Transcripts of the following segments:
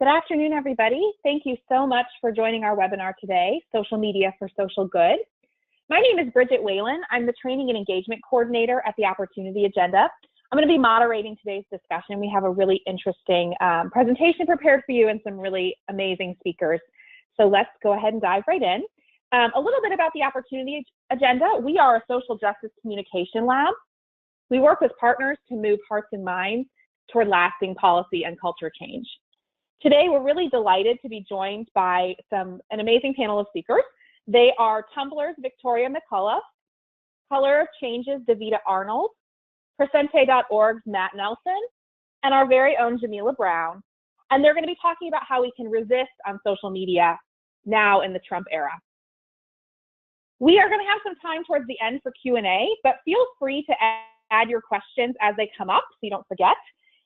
Good afternoon, everybody. Thank you so much for joining our webinar today, Social Media for Social Good. My name is Bridget Whalen. I'm the Training and Engagement Coordinator at the Opportunity Agenda. I'm going to be moderating today's discussion. We have a really interesting presentation prepared for you and some really amazing speakers. So let's go ahead and dive right in. A little bit about the Opportunity Agenda. We are a social justice communication lab. We work with partners to move hearts and minds toward lasting policy and culture change. Today, we're really delighted to be joined by an amazing panel of speakers. They are Tumblr's Victoria McCullough, Color of Change's Savita Arnold, Presente.org's Matt Nelson, and our very own Jamila Brown. And they're going to be talking about how we can resist on social media now in the Trump era. We are going to have some time towards the end for Q&A, but feel free to add your questions as they come up, so you don't forget,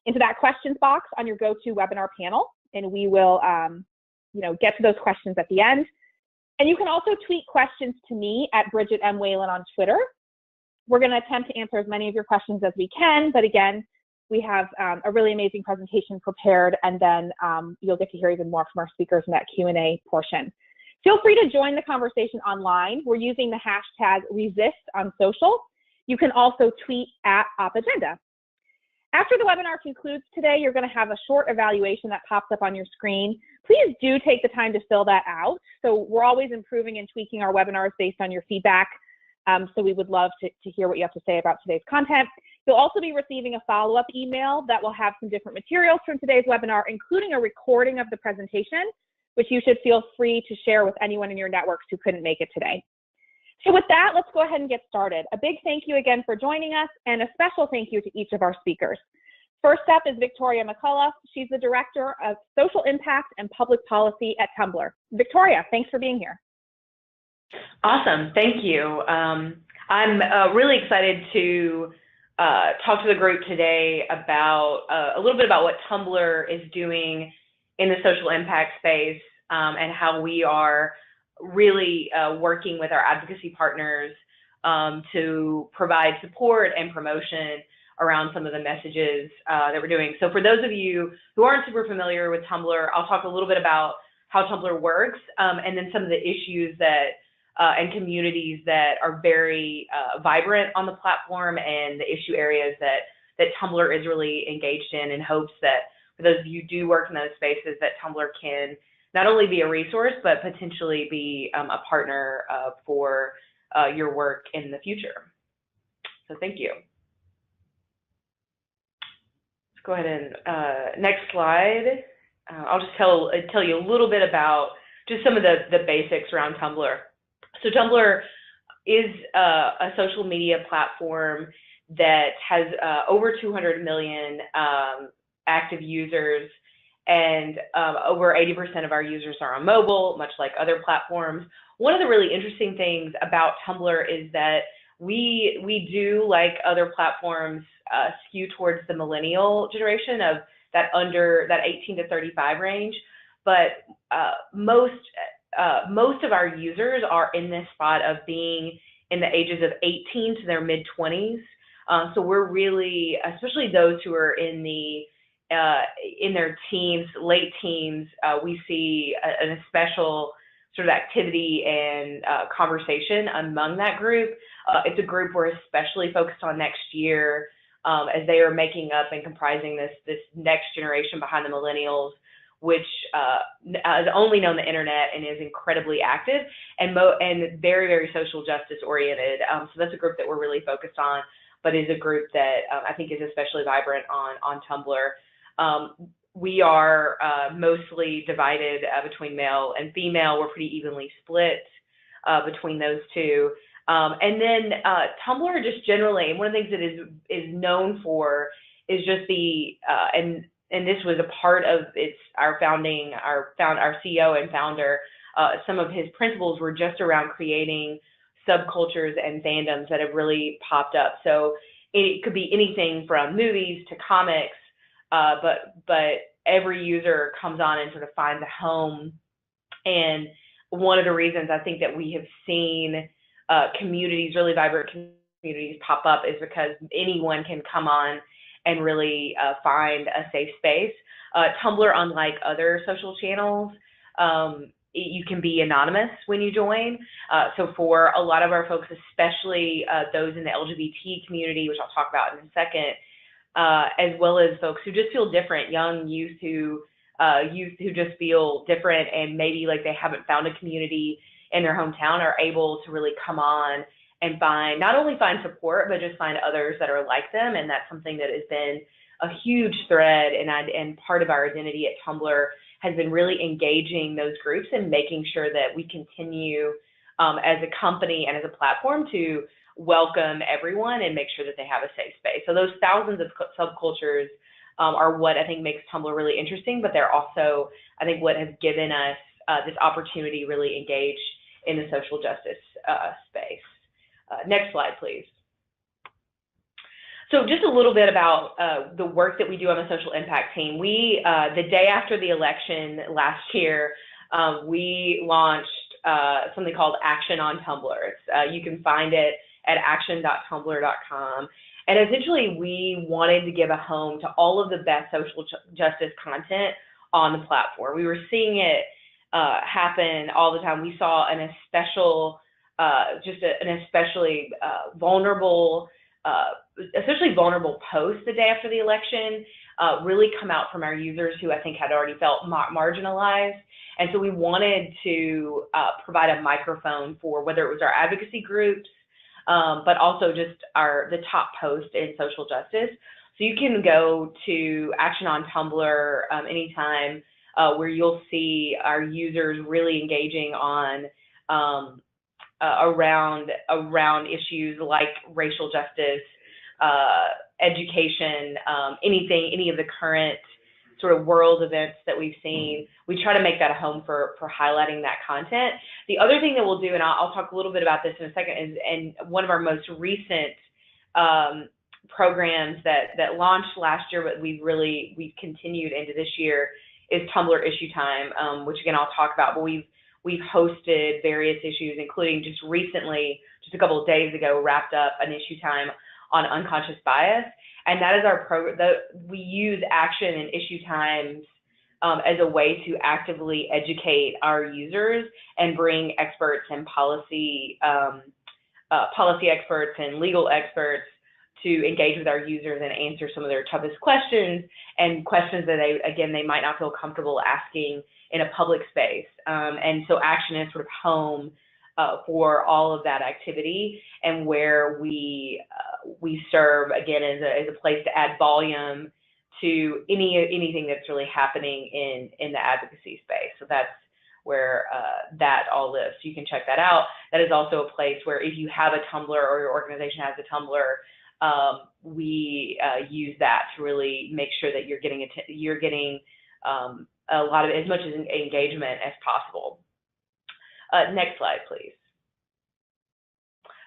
into that questions box on your GoToWebinar panel. And we will, get to those questions at the end. And you can also tweet questions to me at Bridget M. Whalen on Twitter. We're going to attempt to answer as many of your questions as we can, but again, we have a really amazing presentation prepared, and then you'll get to hear even more from our speakers in that Q&A portion. Feel free to join the conversation online. We're using the hashtag #ResistOnSocial. You can also tweet at OpAgenda. After the webinar concludes today, you're going to have a short evaluation that pops up on your screen. Please do take the time to fill that out. So we're always improving and tweaking our webinars based on your feedback. So we would love to hear what you have to say about today's content. You'll also be receiving a follow-up email that will have some different materials from today's webinar, including a recording of the presentation, which you should feel free to share with anyone in your networks who couldn't make it today. So with that, let's go ahead and get started. A big thank you again for joining us, and a special thank you to each of our speakers. First up is Victoria McCullough. She's the Director of Social Impact and Public Policy at Tumblr. Victoria, thanks for being here. Awesome, thank you. I'm really excited to talk to the group today about a little bit about what Tumblr is doing in the social impact space and how we are really working with our advocacy partners to provide support and promotion around some of the messages that we're doing. So for those of you who aren't super familiar with Tumblr, I'll talk a little bit about how Tumblr works and then some of the issues that and communities that are very vibrant on the platform and the issue areas that Tumblr is really engaged in hopes that for those of you who do work in those spaces that Tumblr can not only be a resource, but potentially be a partner for your work in the future. So thank you. Let's go ahead and next slide. I'll just tell you a little bit about just some of the basics around Tumblr. So Tumblr is a social media platform that has over 200 million active users, and over 80% of our users are on mobile, much like other platforms. One of the really interesting things about Tumblr is that we do, like other platforms, skew towards the millennial generation of that 18 to 35 range, but most of our users are in this spot of being in the ages of 18 to their mid-20s. So we're really, especially those who are in their teens, late teens, we see a special sort of activity and conversation among that group. It's a group we're especially focused on next year as they are making up and comprising this next generation behind the millennials, which has only known the internet and is incredibly active and very, very social justice oriented. So that's a group that we're really focused on, but is a group that I think is especially vibrant on Tumblr. We are mostly divided between male and female. We're pretty evenly split between those two. And then Tumblr just generally, one of the things that is known for is just and this was a part of our CEO and founder, some of his principles were just around creating subcultures and fandoms that have really popped up. So it could be anything from movies to comics, but every user comes on and sort of finds a home. And one of the reasons I think that we have seen communities, really vibrant communities pop up is because anyone can come on and really find a safe space. Tumblr, unlike other social channels, you can be anonymous when you join. So for a lot of our folks, especially those in the LGBT community, which I'll talk about in a second, as well as folks who just feel different, young youth who just feel different and maybe like they haven't found a community in their hometown, are able to really come on and not only find support, but just find others that are like them. And that's something that has been a huge thread and part of our identity at Tumblr, has been really engaging those groups and making sure that we continue as a company and as a platform to welcome everyone and make sure that they have a safe space. So those thousands of subcultures are what I think makes Tumblr really interesting, but they're also, I think, what has given us this opportunity to really engage in the social justice space. Next slide, please. So just a little bit about the work that we do on the social impact team. We, the day after the election last year, we launched something called Action on Tumblr. You can find it at action.tumblr.com. And essentially, we wanted to give a home to all of the best social justice content on the platform. We were seeing it happen all the time. We saw an especially vulnerable, especially vulnerable posts the day after the election really come out from our users who I think had already felt marginalized. And so we wanted to provide a microphone for whether it was our advocacy groups, but also just the top post in social justice. So you can go to Action on Tumblr anytime where you'll see our users really engaging on around issues like racial justice, education, any of the current sort of world events that we've seen. We try to make that a home for highlighting that content. The other thing that we'll do, and I'll talk a little bit about this in a second, is and one of our most recent programs that launched last year, but we've continued into this year, is Tumblr Issue Time, which again I'll talk about. But we've hosted various issues, including just recently, just a couple of days ago, wrapped up an issue time on unconscious bias. And that is our program. We use Action and Issue Times as a way to actively educate our users and bring experts and policy experts and legal experts to engage with our users and answer some of their toughest questions, and questions that they might not feel comfortable asking in a public space. And so Action is sort of home for all of that activity, and where we serve, again, as a place to add volume to anything that's really happening in the advocacy space. So that's where that all lives. So you can check that out. That is also a place where if you have a Tumblr or your organization has a Tumblr, we use that to really make sure that you're getting a lot of, as much as engagement as possible. Next slide, please.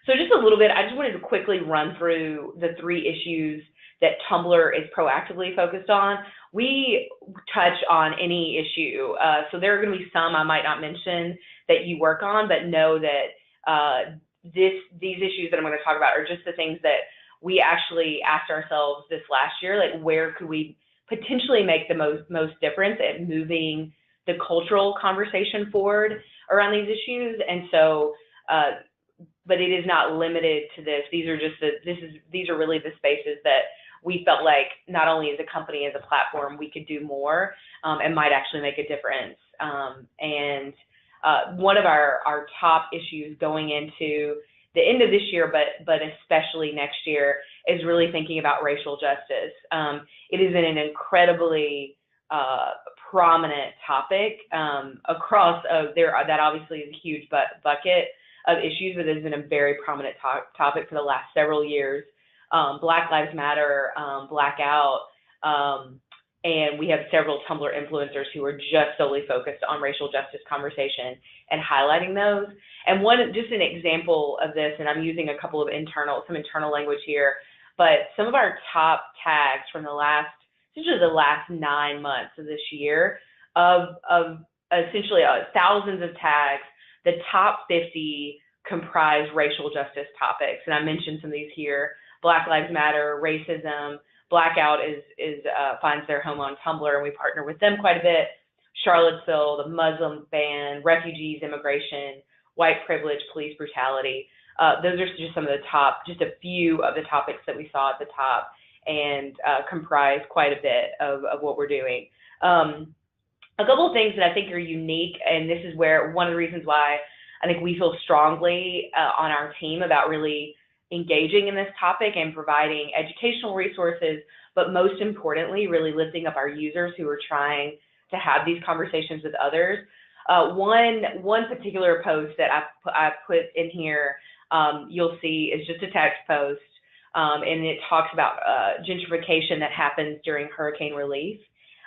So just a little bit, I just wanted to quickly run through the 3 issues that Tumblr is proactively focused on. We touch on any issue. So there are going to be some I might not mention that you work on, but know that these issues that I'm going to talk about are just the things that we actually asked ourselves this last year, like where could we potentially make the most difference at moving the cultural conversation forward around these issues. And so, but it is not limited to this. These are really the spaces that we felt like not only as a company, as a platform, we could do more and might actually make a difference. And one of our top issues going into the end of this year, but especially next year, is really thinking about racial justice. It has been an incredibly prominent topic across that obviously is a huge bucket of issues, but has been a very prominent topic for the last several years. Black Lives Matter, Blackout, and we have several Tumblr influencers who are just solely focused on racial justice conversation and highlighting those. And just an example of this, and I'm using some internal language here, but some of our top tags from essentially the last 9 months of this year, of essentially thousands of tags, the top 50 comprise racial justice topics. And I mentioned some of these here: Black Lives Matter, racism, Blackout finds their home on Tumblr, and we partner with them quite a bit. Charlottesville, the Muslim ban, refugees, immigration, white privilege, police brutality. Those are just some of the top, just a few of the topics that we saw at the top, and comprise quite a bit of what we're doing. A couple of things that I think are unique, and this is where one of the reasons why I think we feel strongly on our team about really engaging in this topic and providing educational resources, but most importantly, really lifting up our users who are trying to have these conversations with others. One particular post that I put in here, you'll see, is just a text post, and it talks about gentrification that happens during hurricane relief.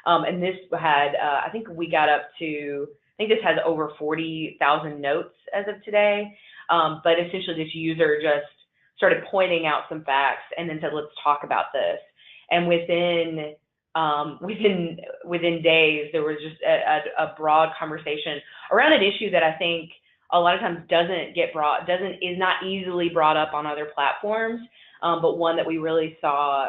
And this had, I think we got up to, I think this has over 40,000 notes as of today. But essentially this user just started pointing out some facts and then said, let's talk about this. And within days, there was just a broad conversation around an issue that I think a lot of times is not easily brought up on other platforms, but one that we really saw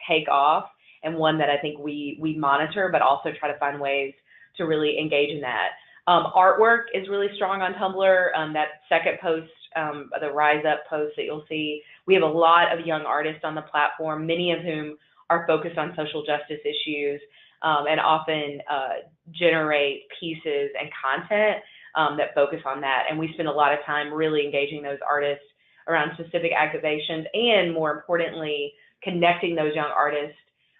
take off, and one that I think we monitor, but also try to find ways to really engage in that. Artwork is really strong on Tumblr. That second post, the Rise Up post that you'll see, we have a lot of young artists on the platform, many of whom are focused on social justice issues, and often generate pieces and content that focus on that. And we spend a lot of time really engaging those artists around specific activations, and more importantly, connecting those young artists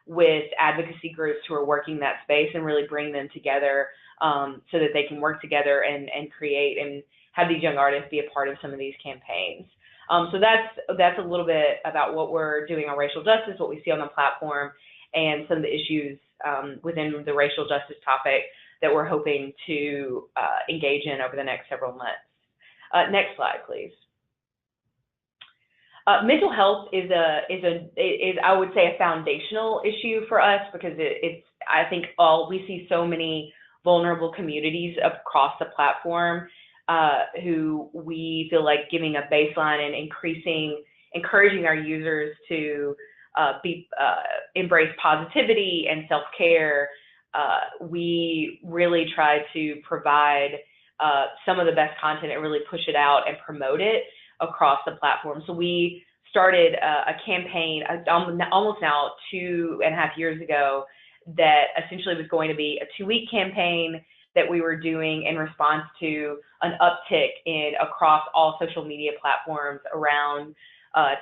with advocacy groups who are working that space, and really bring them together so that they can work together and create and have these young artists be a part of some of these campaigns. So that's a little bit about what we're doing on racial justice, what we see on the platform, and some of the issues within the racial justice topic that we're hoping to engage in over the next several months. Next slide, please. Mental health is I would say a foundational issue for us, because I think we see so many vulnerable communities across the platform who we feel like giving a baseline and encouraging our users to embrace positivity and self-care. We really try to provide some of the best content and really push it out and promote it across the platform. So we started a campaign almost now 2.5 years ago that essentially was going to be a 2-week campaign that we were doing in response to an uptick across all social media platforms around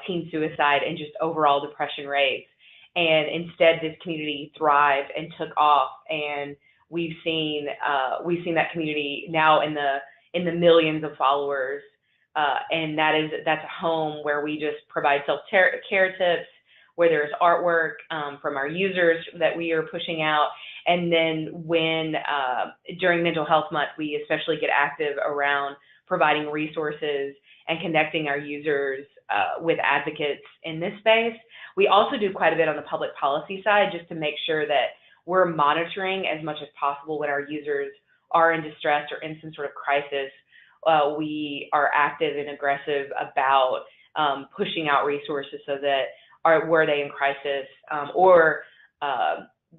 teen suicide and just overall depression rates. And instead, this community thrived and took off, and we've seen that community now in the millions of followers. And that's a home where we just provide self-care tips, where there's artwork from our users that we are pushing out. And then when during Mental Health Month, we especially get active around providing resources and connecting our users with advocates in this space. We also do quite a bit on the public policy side, just to make sure that we're monitoring as much as possible when our users are in distress or in some sort of crisis. We are active and aggressive about pushing out resources so that were they in crisis or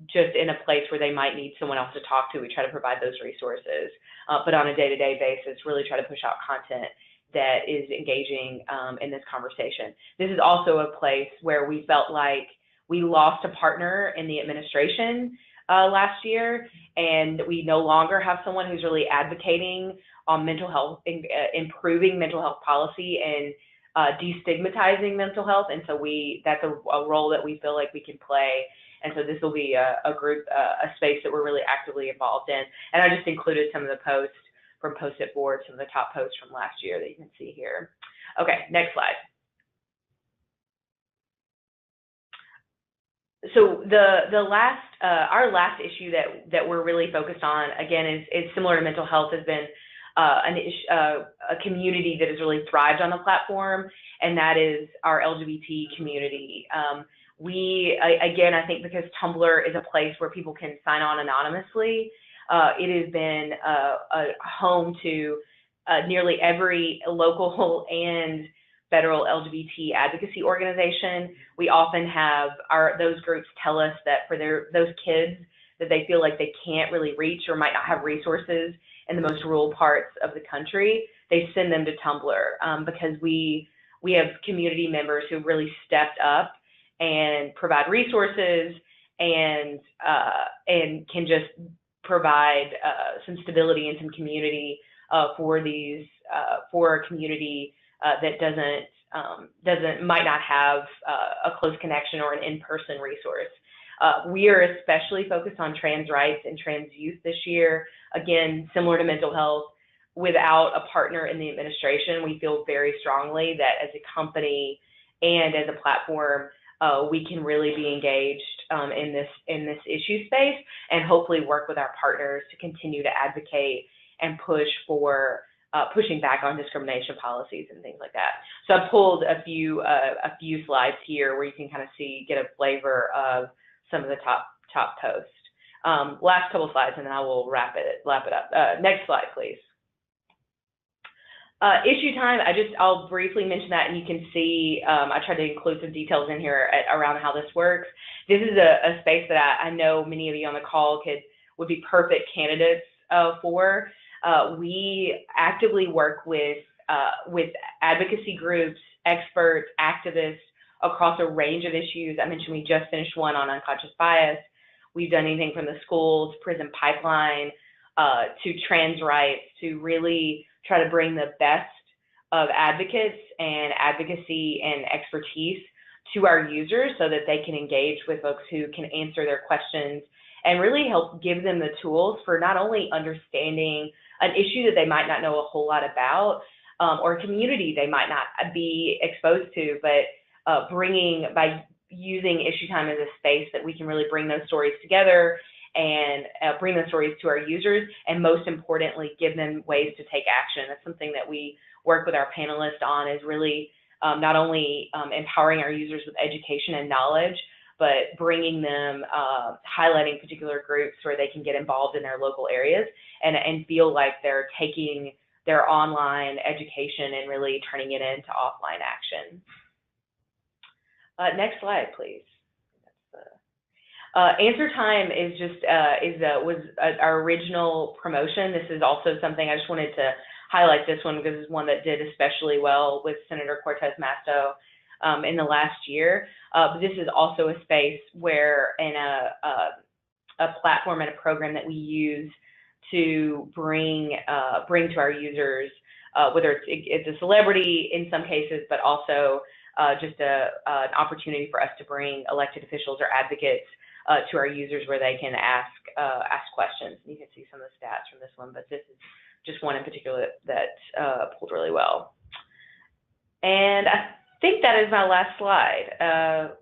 just in a place where they might need someone else to talk to, we try to provide those resources. But on a day-to-day basis, really try to push out content that is engaging in this conversation. This is also a place where we felt like we lost a partner in the administration last year, and we no longer have someone who's really advocating on mental health, improving mental health policy and destigmatizing mental health. And so that's a role that we feel like we can play. And so this will be a group, a space that we're really actively involved in. And I just included some of the posts from Post-it boards, some of the top posts from last year that you can see here. Okay, next slide. So our last issue that we're really focused on, again, is similar to mental health, has been a community that has really thrived on the platform, and that is our LGBT community. Again, I think because Tumblr is a place where people can sign on anonymously, it has been a home to nearly every local and federal LGBT advocacy organization. We often have those groups tell us that for those kids that they feel like they can't really reach or might not have resources in the most rural parts of the country, they send them to Tumblr, because we have community members who really stepped up and provide resources and can just provide some stability and some community for a community that might not have a close connection or an in-person resource. We are especially focused on trans rights and trans youth this year. Again, similar to mental health, without a partner in the administration, we feel very strongly that as a company and as a platform, we can really be engaged in this issue space and hopefully work with our partners to continue to advocate and push for pushing back on discrimination policies and things like that. So I pulled a few slides here where you can kind of get a flavor of some of the top posts. Last couple slides, and then I will wrap it up. Next slide, please. Issue time, I'll briefly mention that, and you can see, I tried to include some details in here around how this works. This is a space that I know many of you on the call would be perfect candidates for. We actively work with advocacy groups, experts, activists across a range of issues. I mentioned we just finished one on unconscious bias. We've done anything from the schools, prison pipeline, to trans rights, to really try to bring the best of advocates and advocacy and expertise to our users so that they can engage with folks who can answer their questions and really help give them the tools for not only understanding an issue that they might not know a whole lot about, or a community they might not be exposed to, but by using issue time as a space that we can really bring those stories together and bring those stories to our users, and most importantly, give them ways to take action. That's something that we work with our panelists on, is really not only empowering our users with education and knowledge, but bringing them, highlighting particular groups where they can get involved in their local areas and feel like they're taking their online education and really turning it into offline action. Next slide, please. Answer time was our original promotion. This is also something I just wanted to highlight, this one, because it's one that did especially well with Senator Cortez Masto in the last year. But this is also a space where a platform and a program that we use to bring to our users, whether it's a celebrity in some cases, but also just an opportunity for us to bring elected officials or advocates to our users where they can ask questions. You can see some of the stats from this one, but this is just one in particular that pulled really well. And I think that is my last slide.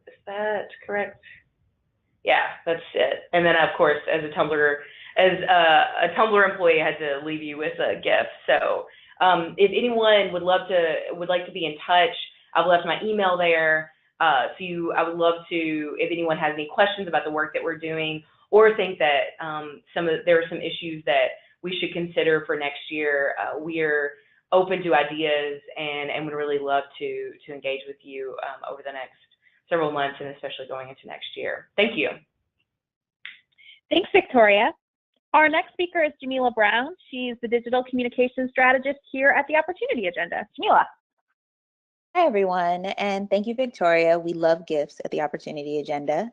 Is that correct? Yeah, that's it. And then, of course, as a Tumblr employee, I had to leave you with a gift. So if anyone would like to be in touch, I've left my email there. I would love to, if anyone has any questions about the work that we're doing, or think that there are some issues that we should consider for next year, we're open to ideas and would really love to engage with you over the next several months, and especially going into next year. Thank you. Thanks, Victoria. Our next speaker is Jamila Brown. She's the Digital Communications Strategist here at the Opportunity Agenda. Jamila. Hi, everyone, and thank you, Victoria. We love gifts at the Opportunity Agenda.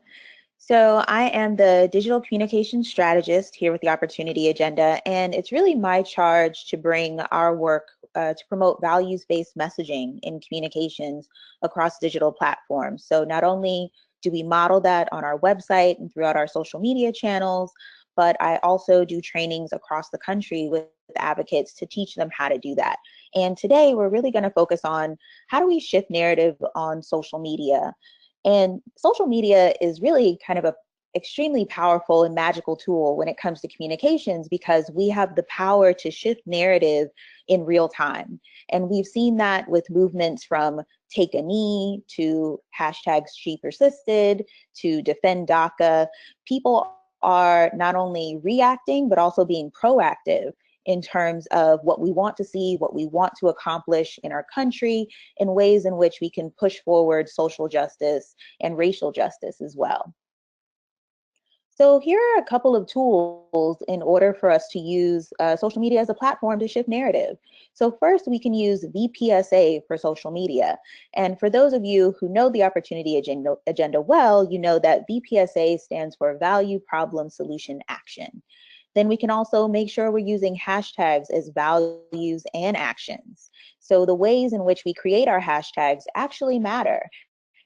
So I am the Digital Communications Strategist here with the Opportunity Agenda, and it's really my charge to bring our work to promote values-based messaging in communications across digital platforms. So not only do we model that on our website and throughout our social media channels, but I also do trainings across the country with advocates to teach them how to do that. And today we're really going to focus on how do we shift narrative on social media. And social media is really kind of a extremely powerful and magical tool when it comes to communications, because we have the power to shift narrative in real time. And we've seen that with movements from Take a Knee to hashtags She Persisted to Defend DACA. People are not only reacting, but also being proactive in terms of what we want to see, what we want to accomplish in our country, and ways in which we can push forward social justice and racial justice as well. So here are a couple of tools in order for us to use social media as a platform to shift narrative. So first, we can use VPSA for social media. And for those of you who know the Opportunity Agenda well, you know that VPSA stands for Value, Problem, Solution, Action. Then we can also make sure we're using hashtags as values and actions. So the ways in which we create our hashtags actually matter,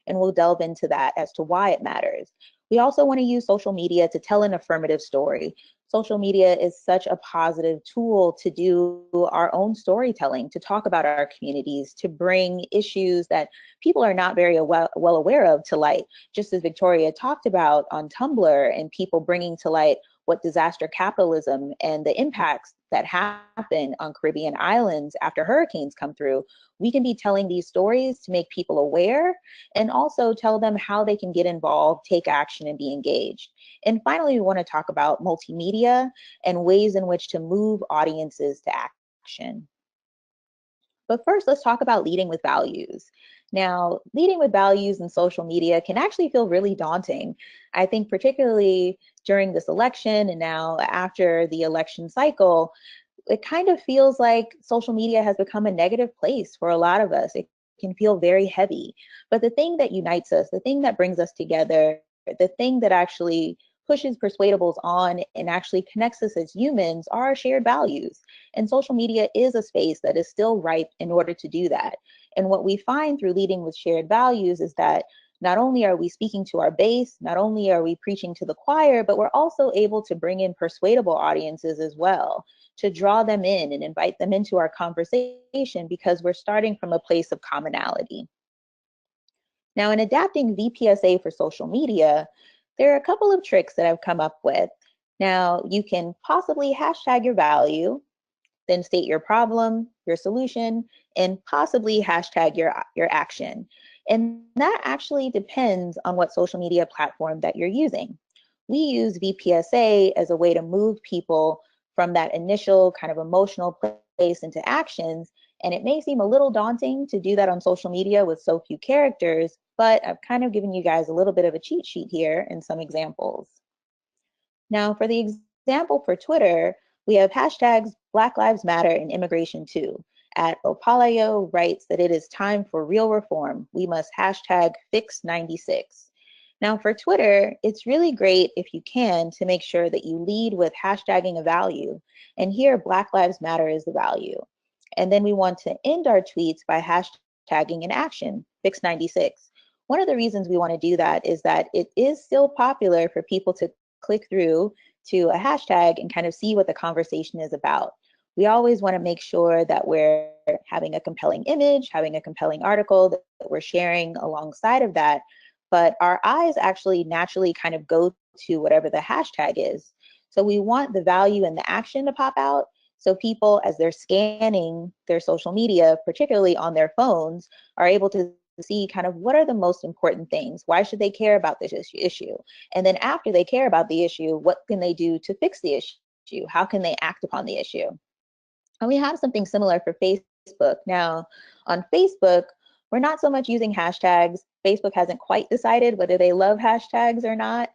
and we'll delve into that as to why it matters. We also want to use social media to tell an affirmative story. Social media is such a positive tool to do our own storytelling, to talk about our communities, to bring issues that people are not very well aware of to light. Just as Victoria talked about on Tumblr, and people bringing to light what disaster capitalism and the impacts that happen on Caribbean islands after hurricanes come through, we can be telling these stories to make people aware and also tell them how they can get involved, take action, and be engaged. And finally, we want to talk about multimedia and ways in which to move audiences to action. But first, let's talk about leading with values. Now, leading with values in social media can actually feel really daunting. I think particularly during this election and now after the election cycle, it kind of feels like social media has become a negative place for a lot of us. It can feel very heavy. But the thing that unites us, the thing that brings us together, the thing that actually pushes persuadables on and actually connects us as humans are our shared values. And social media is a space that is still ripe in order to do that. And what we find through leading with shared values is that not only are we speaking to our base, not only are we preaching to the choir, but we're also able to bring in persuadable audiences as well, to draw them in and invite them into our conversation because we're starting from a place of commonality. Now, in adapting VPSA for social media, there are a couple of tricks that I've come up with. Now, you can possibly hashtag your value, then state your problem, your solution, and possibly hashtag your action. And that actually depends on what social media platform that you're using. We use VPSA as a way to move people from that initial kind of emotional place into actions. And it may seem a little daunting to do that on social media with so few characters, but I've kind of given you guys a little bit of a cheat sheet here and some examples. Now, for the example for Twitter, we have hashtags Black Lives Matter and Immigration Too. At Opalayo writes that it is time for real reform. We must hashtag fix96. Now for Twitter, it's really great if you can to make sure that you lead with hashtagging a value. And here Black Lives Matter is the value. And then we want to end our tweets by hashtagging an action, fix96. One of the reasons we want to do that is that it is still popular for people to click through to a hashtag and kind of see what the conversation is about. We always want to make sure that we're having a compelling image, having a compelling article that we're sharing alongside of that, but our eyes actually naturally kind of go to whatever the hashtag is. So we want the value and the action to pop out, so people, as they're scanning their social media, particularly on their phones, are able to see kind of what are the most important things. Why should they care about this issue? And then after they care about the issue, what can they do to fix the issue? How can they act upon the issue? And we have something similar for Facebook. Now, on Facebook, we're not so much using hashtags. Facebook hasn't quite decided whether they love hashtags or not,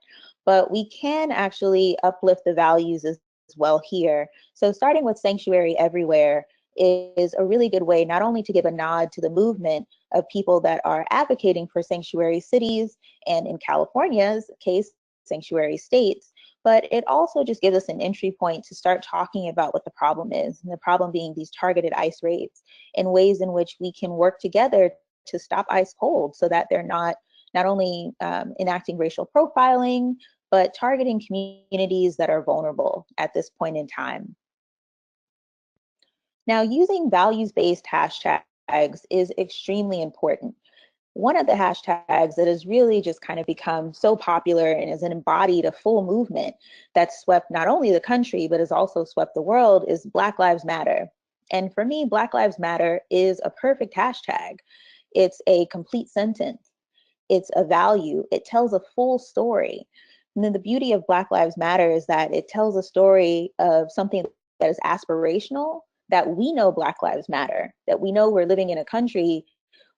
but we can actually uplift the values as well here. So starting with Sanctuary Everywhere is a really good way not only to give a nod to the movement of people that are advocating for sanctuary cities, and in California's case, sanctuary states, but it also just gives us an entry point to start talking about what the problem is, and the problem being these targeted ICE raids, and ways in which we can work together to stop ICE cold so that they're not only enacting racial profiling, but targeting communities that are vulnerable at this point in time. Now, using values-based hashtags is extremely important. One of the hashtags that has really just kind of become so popular and has embodied a full movement that's swept not only the country, but has also swept the world is Black Lives Matter. And for me, Black Lives Matter is a perfect hashtag. It's a complete sentence. It's a value. It tells a full story. And then the beauty of Black Lives Matter is that it tells a story of something that is aspirational, that we know Black Lives Matter, that we know we're living in a country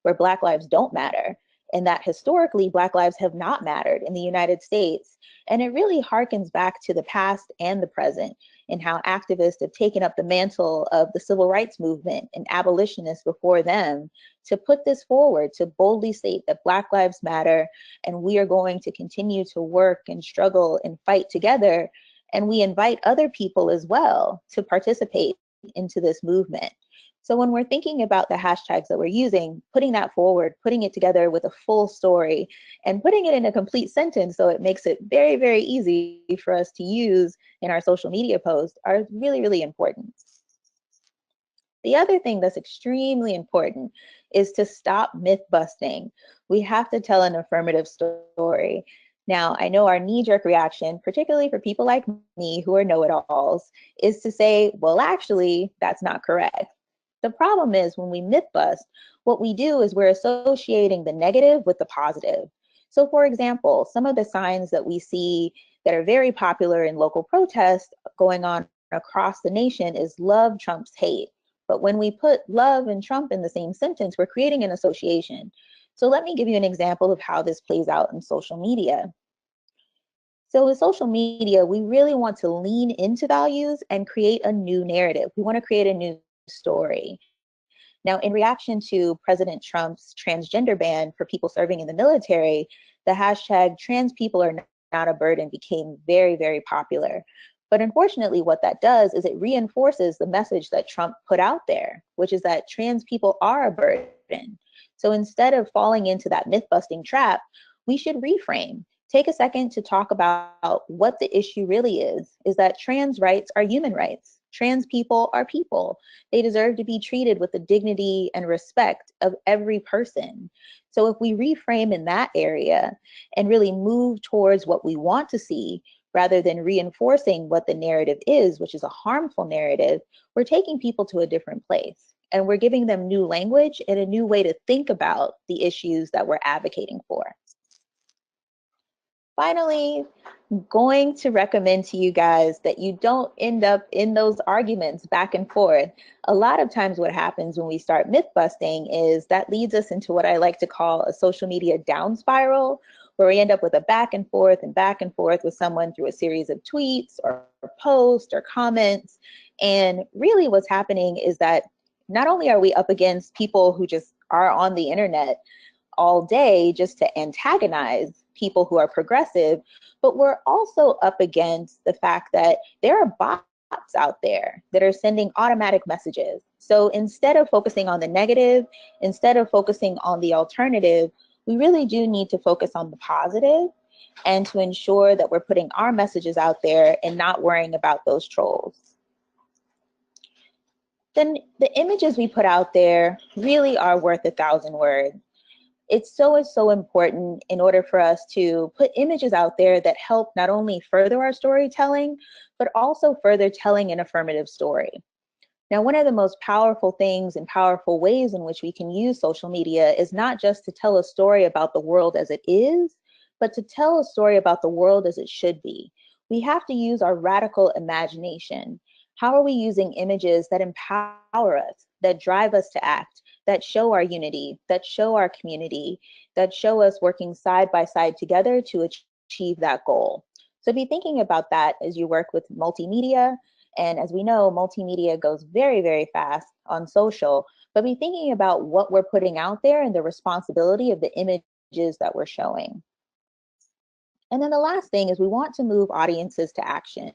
where Black lives don't matter, and that historically Black lives have not mattered in the United States. And it really harkens back to the past and the present, and how activists have taken up the mantle of the civil rights movement and abolitionists before them to put this forward, to boldly state that Black lives matter, and we are going to continue to work and struggle and fight together. And we invite other people as well to participate into this movement. So when we're thinking about the hashtags that we're using, putting that forward, putting it together with a full story, and putting it in a complete sentence so it makes it very, very easy for us to use in our social media posts are really, really important. The other thing that's extremely important is to stop myth busting. We have to tell an affirmative story. Now, I know our knee-jerk reaction, particularly for people like me who are know-it-alls, is to say, well, actually, that's not correct. The problem is when we myth bust, what we do is we're associating the negative with the positive. So for example, some of the signs that we see that are very popular in local protests going on across the nation is love trumps hate. But when we put love and Trump in the same sentence, we're creating an association. So let me give you an example of how this plays out in social media. So with social media, we really want to lean into values and create a new narrative. We want to create a new story. Now, in reaction to President Trump's transgender ban for people serving in the military, the hashtag trans people are not a burden became very, very popular. But unfortunately, what that does is it reinforces the message that Trump put out there, which is that trans people are a burden. So instead of falling into that myth busting trap, we should reframe. Take a second to talk about what the issue really is that trans rights are human rights. Trans people are people. They deserve to be treated with the dignity and respect of every person. So if we reframe in that area and really move towards what we want to see, rather than reinforcing what the narrative is, which is a harmful narrative, we're taking people to a different place. And we're giving them new language and a new way to think about the issues that we're advocating for. Finally, I'm going to recommend to you guys that you don't end up in those arguments back and forth. A lot of times what happens when we start myth busting is that leads us into what I like to call a social media down spiral, where we end up with a back and forth with someone through a series of tweets or posts or comments. And really what's happening is that not only are we up against people who just are on the internet all day just to antagonize people who are progressive, but we're also up against the fact that there are bots out there that are sending automatic messages. So instead of focusing on the negative, instead of focusing on the alternative, we really do need to focus on the positive and to ensure that we're putting our messages out there and not worrying about those trolls. Then the images we put out there really are worth 1,000 words. It's so important in order for us to put images out there that help not only further our storytelling, but also further telling an affirmative story. Now, one of the most powerful things and powerful ways in which we can use social media is not just to tell a story about the world as it is, but to tell a story about the world as it should be. We have to use our radical imagination. How are we using images that empower us, that drive us to act, that show our unity, that show our community, that show us working side by side together to achieve that goal? So be thinking about that as you work with multimedia. And as we know, multimedia goes very, very fast on social, but be thinking about what we're putting out there and the responsibility of the images that we're showing. And then the last thing is we want to move audiences to action.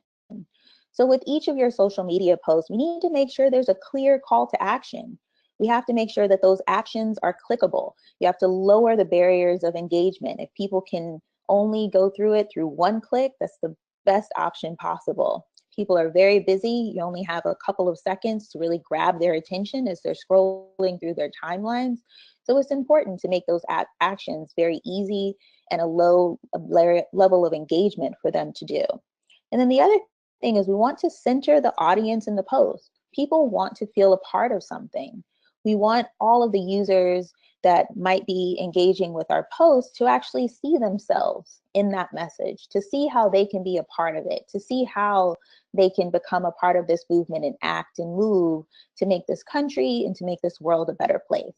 So with each of your social media posts, we need to make sure there's a clear call to action. We have to make sure that those actions are clickable. You have to lower the barriers of engagement. If people can only go through it through one click, that's the best option possible. People are very busy. You only have a couple of seconds to really grab their attention as they're scrolling through their timelines. So it's important to make those actions very easy and a low level of engagement for them to do. And then the other thing is we want to center the audience in the post. People want to feel a part of something. We want all of the users that might be engaging with our posts to actually see themselves in that message, to see how they can be a part of it, to see how they can become a part of this movement and act and move to make this country and to make this world a better place.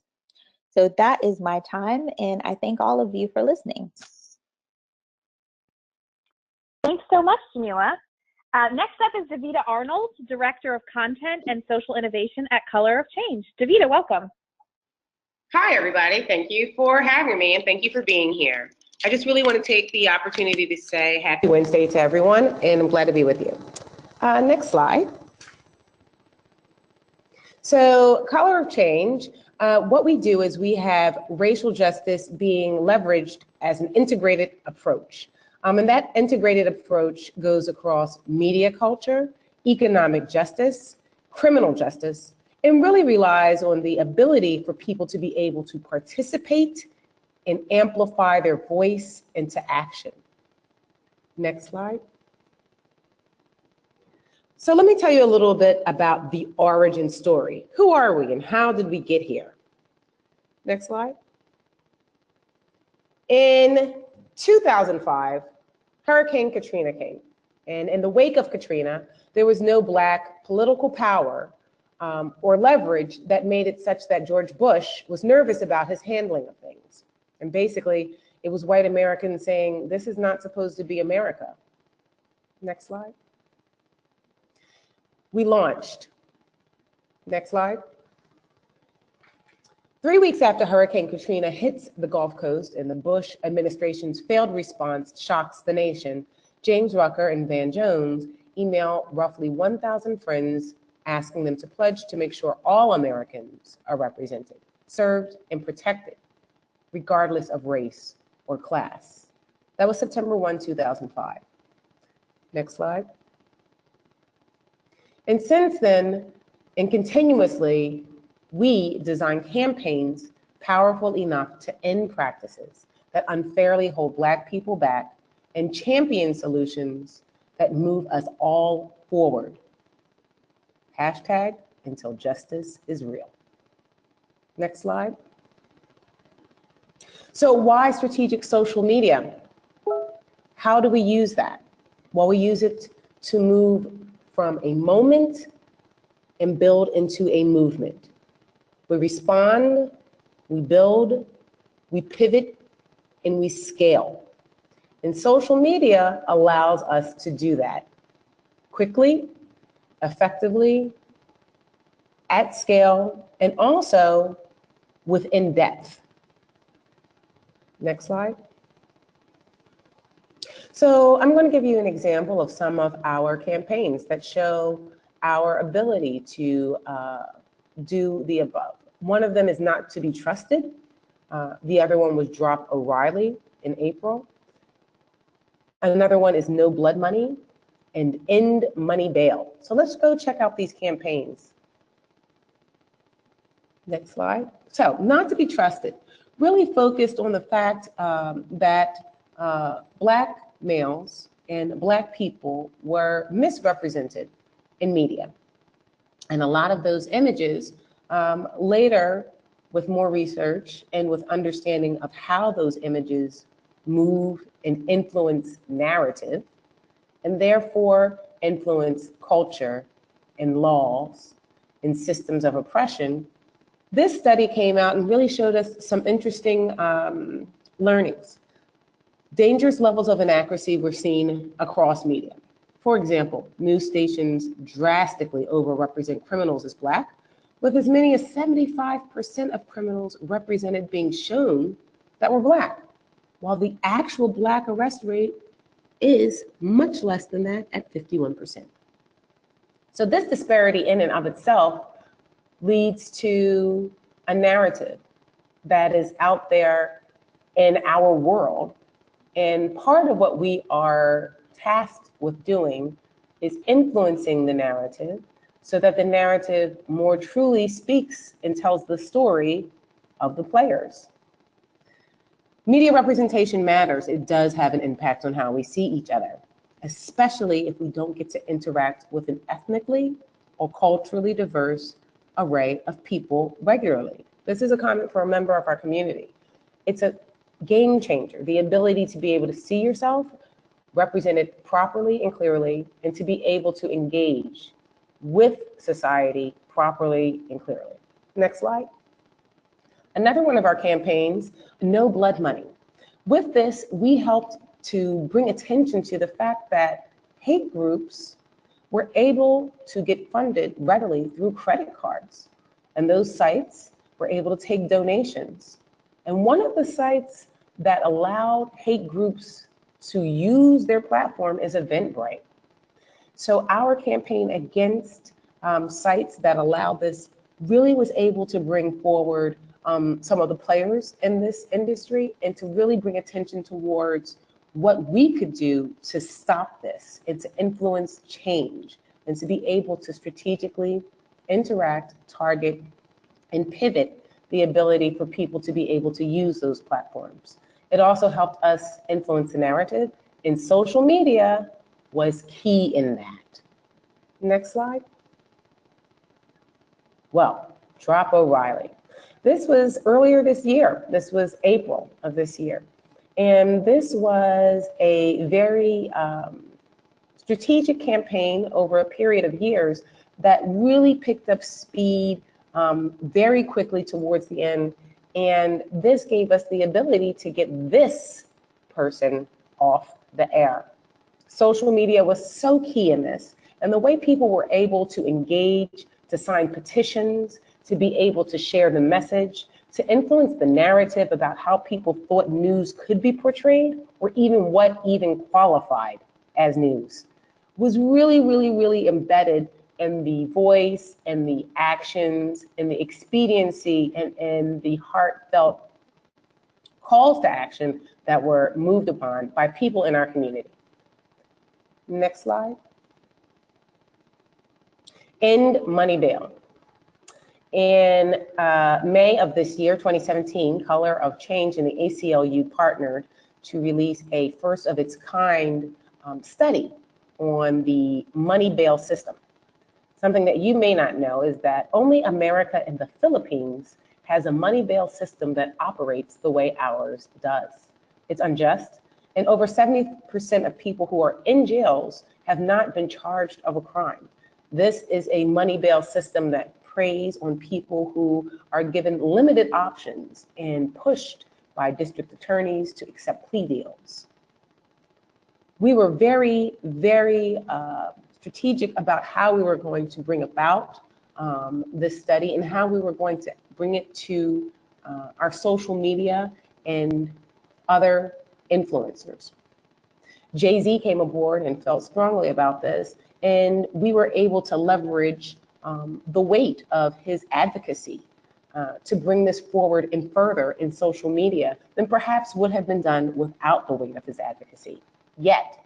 So that is my time, and I thank all of you for listening. Thanks so much, Jamila. Next up is Savita Arnold, Director of Content and Social Innovation at Color of Change. Savita, welcome. Hi, everybody. Thank you for having me, and thank you for being here. I just really want to take the opportunity to say happy Wednesday to everyone, and I'm glad to be with you. Next slide. So, Color of Change, what we do is we have racial justice being leveraged as an integrated approach. And that integrated approach goes across media culture, economic justice, criminal justice, and really relies on the ability for people to be able to participate and amplify their voice into action. Next slide. So let me tell you a little bit about the origin story. Who are we and how did we get here? Next slide. In 2005, Hurricane Katrina came. And in the wake of Katrina, there was no Black political power or leverage that made it such that George Bush was nervous about his handling of things. And basically, it was white Americans saying, this is not supposed to be America. Next slide. We launched. Next slide. 3 weeks after Hurricane Katrina hits the Gulf Coast and the Bush administration's failed response shocks the nation, James Rucker and Van Jones email roughly 1,000 friends asking them to pledge to make sure all Americans are represented, served, and protected, regardless of race or class. That was September 1, 2005. Next slide. And since then, and continuously, we design campaigns powerful enough to end practices that unfairly hold Black people back and champion solutions that move us all forward. Hashtag until justice is real. Next slide. So why strategic social media? How do we use that? Well, we use it to move from a moment and build into a movement. We respond, we build, we pivot, and we scale. And social media allows us to do that quickly, effectively, at scale, and also within depth. Next slide. So I'm going to give you an example of some of our campaigns that show our ability to do the above. One of them is Not to Be Trusted. The other one was Drop OReilly in April. Another one is No Blood Money and End Money Bail. So let's go check out these campaigns. Next slide. So Not to Be Trusted really focused on the fact that Black males and Black people were misrepresented in media. And a lot of those images later, with more research and with understanding of how those images move and influence narrative, and therefore influence culture and laws and systems of oppression, this study came out and really showed us some interesting learnings. Dangerous levels of inaccuracy were seen across media. For example, news stations drastically overrepresent criminals as Black, with as many as 75% of criminals represented being shown that were Black, while the actual Black arrest rate is much less than that at 51%. So this disparity in and of itself leads to a narrative that is out there in our world. And part of what we are tasked with doing is influencing the narrative so that the narrative more truly speaks and tells the story of the players. Media representation matters. It does have an impact on how we see each other, especially if we don't get to interact with an ethnically or culturally diverse array of people regularly. This is a comment for a member of our community. It's a game changer, the ability to be able to see yourself represented properly and clearly, and to be able to engage with society properly and clearly. Next slide. Another one of our campaigns, No Blood Money. With this, we helped to bring attention to the fact that hate groups were able to get funded readily through credit cards. And those sites were able to take donations. And one of the sites that allowed hate groups to use their platform is Eventbrite. So our campaign against sites that allow this really was able to bring forward some of the players in this industry and to really bring attention towards what we could do to stop this and to influence change and to be able to strategically interact, target, and pivot the ability for people to be able to use those platforms. It also helped us influence the narrative, and social media was key in that. Next slide. Well, drop OReilly. This was earlier this year. This was April of this year. And this was a very strategic campaign over a period of years that really picked up speed very quickly towards the end. And this gave us the ability to get this person off the air. Social media was so key in this. And the way people were able to engage, to sign petitions, to be able to share the message, to influence the narrative about how people thought news could be portrayed, or even what even qualified as news, was really, really, really embedded in the voice and the actions and the expediency and the heartfelt calls to action that were moved upon by people in our community. Next slide. End money bail. In May of this year, 2017, Color of Change and the ACLU partnered to release a first of its kind study on the money bail system. Something that you may not know is that only America and the Philippines has a money bail system that operates the way ours does. It's unjust, and over 70% of people who are in jails have not been charged of a crime. This is a money bail system that preys on people who are given limited options and pushed by district attorneys to accept plea deals. We were very, very strategic about how we were going to bring about this study and how we were going to bring it to our social media and other influencers. Jay-Z came aboard and felt strongly about this, and we were able to leverage the weight of his advocacy to bring this forward and further in social media than perhaps would have been done without the weight of his advocacy. Yet,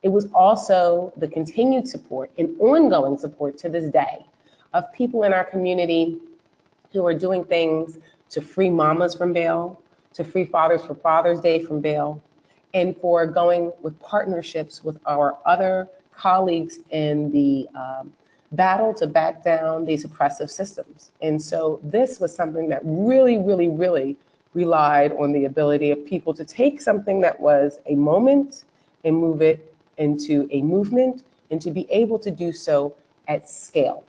it was also the continued support and ongoing support to this day of people in our community who are doing things to free mamas from bail, to free fathers for Father's Day from bail, and for going with partnerships with our other colleagues in the battle to back down these oppressive systems. And so this was something that really, really, really relied on the ability of people to take something that was a moment and move it into a movement, and to be able to do so at scale.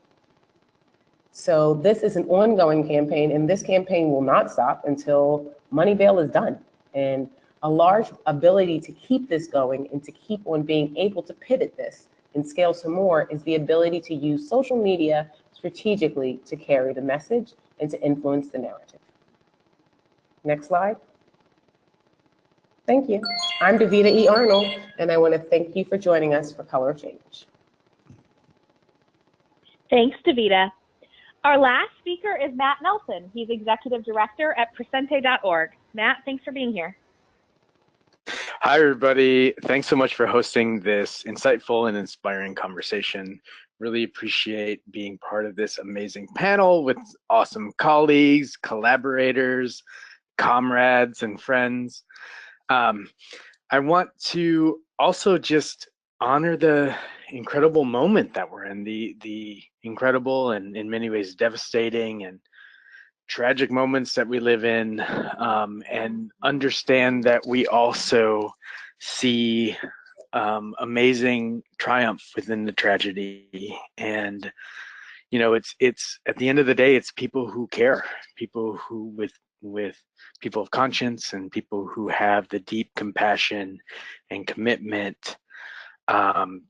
So this is an ongoing campaign, and this campaign will not stop until money bail is done. And a large ability to keep this going and to keep on being able to pivot this and scale some more is the ability to use social media strategically to carry the message and to influence the narrative. Next slide. Thank you. I'm Savita E. Arnold, and I want to thank you for joining us for Color of Change. Thanks, Savita. Our last speaker is Matt Nelson. He's Executive Director at Presente.org. Matt, thanks for being here. Hi, everybody. Thanks so much for hosting this insightful and inspiring conversation. Really appreciate being part of this amazing panel with awesome colleagues, collaborators, comrades, and friends. I want to also just honor the incredible moment that we're in, the incredible and in many ways devastating and tragic moments that we live in, and understand that we also see amazing triumph within the tragedy. And it's at the end of the day, it's people who care, people who with people of conscience and people who have the deep compassion and commitment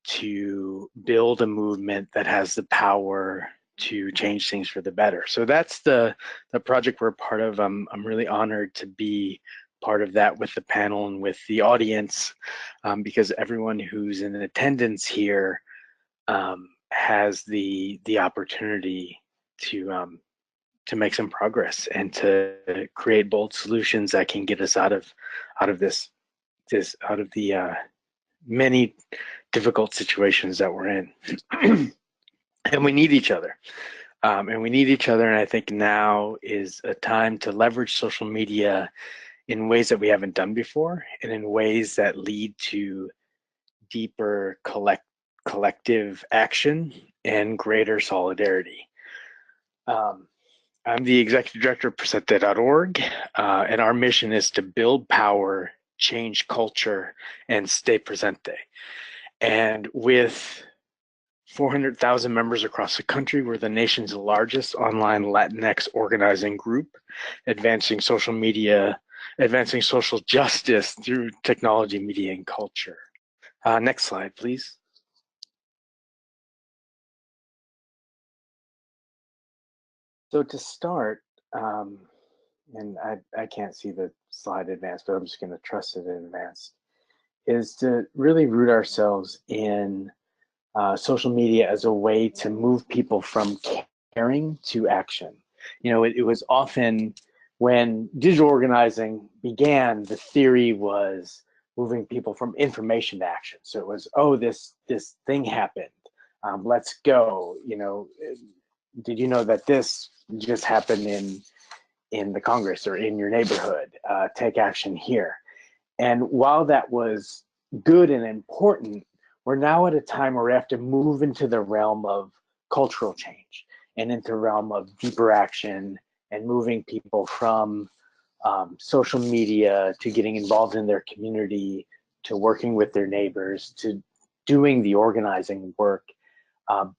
to build a movement that has the power to change things for the better. So that's the project we're part of. I'm really honored to be part of that with the panel and with the audience, because everyone who's in attendance here has the opportunity to make some progress and to create bold solutions that can get us out of this out of the many difficult situations that we're in. And we need each other. And I think now is a time to leverage social media in ways that we haven't done before, and in ways that lead to deeper collective action and greater solidarity. I'm the executive director of Presente.org, and our mission is to build power, change culture, and stay presente. And with 400,000 members across the country, we're the nation's largest online Latinx organizing group, advancing social justice through technology, media, and culture. Next slide, please. So to start, and I can't see the slide advanced, but I'm just going to trust it in advance, is to really root ourselves in social media as a way to move people from caring to action. It was often, when digital organizing began, the theory was moving people from information to action. So it was, oh, this thing happened, let's go. Did you know that this just happened in the Congress or in your neighborhood? Take action here. And while that was good and important, we're now at a time where we have to move into the realm of cultural change and into the realm of deeper action, and moving people from social media to getting involved in their community, to working with their neighbors, to doing the organizing work,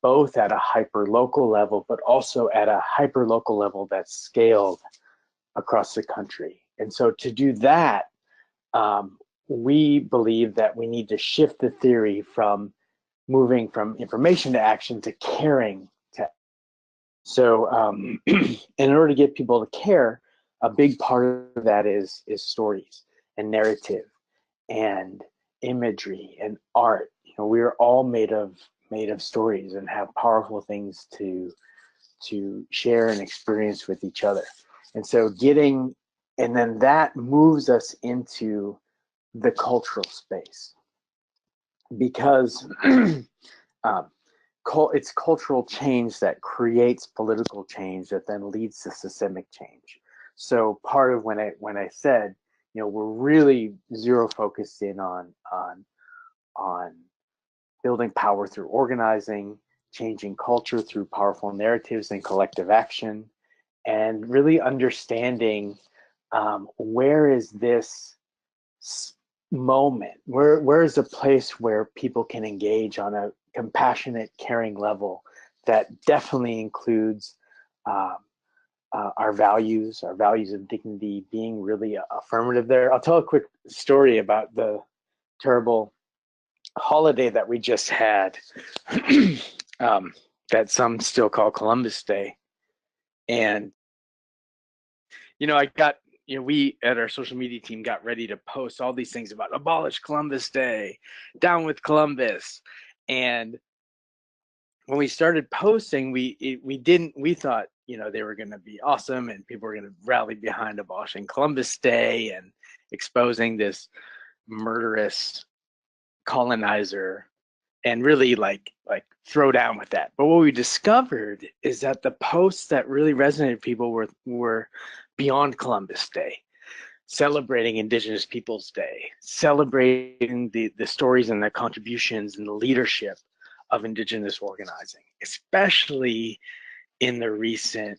both at a hyper-local level, but also at a hyper-local level that's scaled across the country. And so to do that, we believe that we need to shift the theory from moving from information to action to caring to action. So in order to get people to care, a big part of that is stories and narrative and imagery and art. We are all made of stories and have powerful things to share and experience with each other. And so and then that moves us into the cultural space, because it's cultural change that creates political change that then leads to systemic change. So part of when I said, we're really zero focused in on building power through organizing, changing culture through powerful narratives and collective action, and really understanding where is this moment, where is a place where people can engage on a compassionate, caring level that definitely includes our values of dignity, being really affirmative there. I'll tell a quick story about the terrible holiday that we just had, that some still call Columbus Day. And we at our social media team got ready to post all these things about abolish Columbus Day, down with Columbus. And when we started posting, we thought, they were going to be awesome and people were going to rally behind abolishing Columbus Day and exposing this murderous colonizer, and really like throw down with that. But what we discovered is that the posts that really resonated with people were beyond Columbus Day. celebrating Indigenous Peoples Day, celebrating the stories and the contributions and the leadership of Indigenous organizing, especially in the recent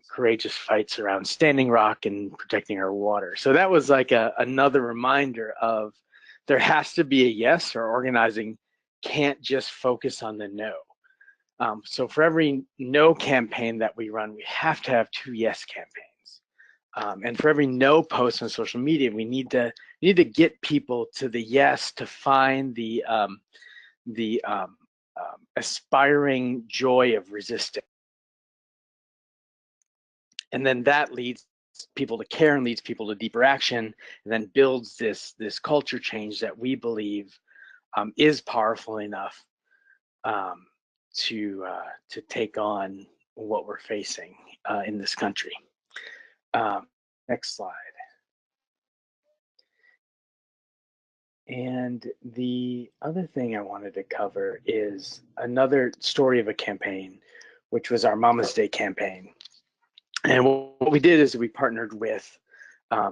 courageous fights around Standing Rock and protecting our water. So that was like another reminder of there has to be a yes, or organizing can't just focus on the no. So for every no campaign that we run, we have to have 2 yes campaigns. And for every no post on social media, we need to get people to the yes, to find the aspiring joy of resistance. And then that leads people to care and leads people to deeper action, and then builds this culture change that we believe is powerful enough to take on what we're facing in this country. Next slide. And the other thing I wanted to cover is another story of a campaign, which was our Mama's Day campaign. And what we did is we partnered with a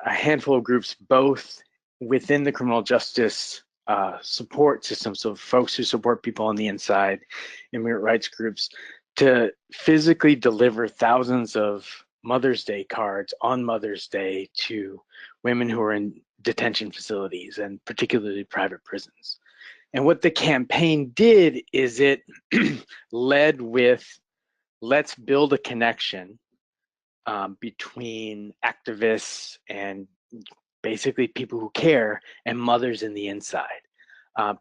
handful of groups, both within the criminal justice support system, so folks who support people on the inside, immigrant rights groups, to physically deliver thousands of Mother's Day cards on Mother's Day to women who are in detention facilities, and particularly private prisons. And what the campaign did is it led with, let's build a connection between activists and basically people who care and mothers in the inside.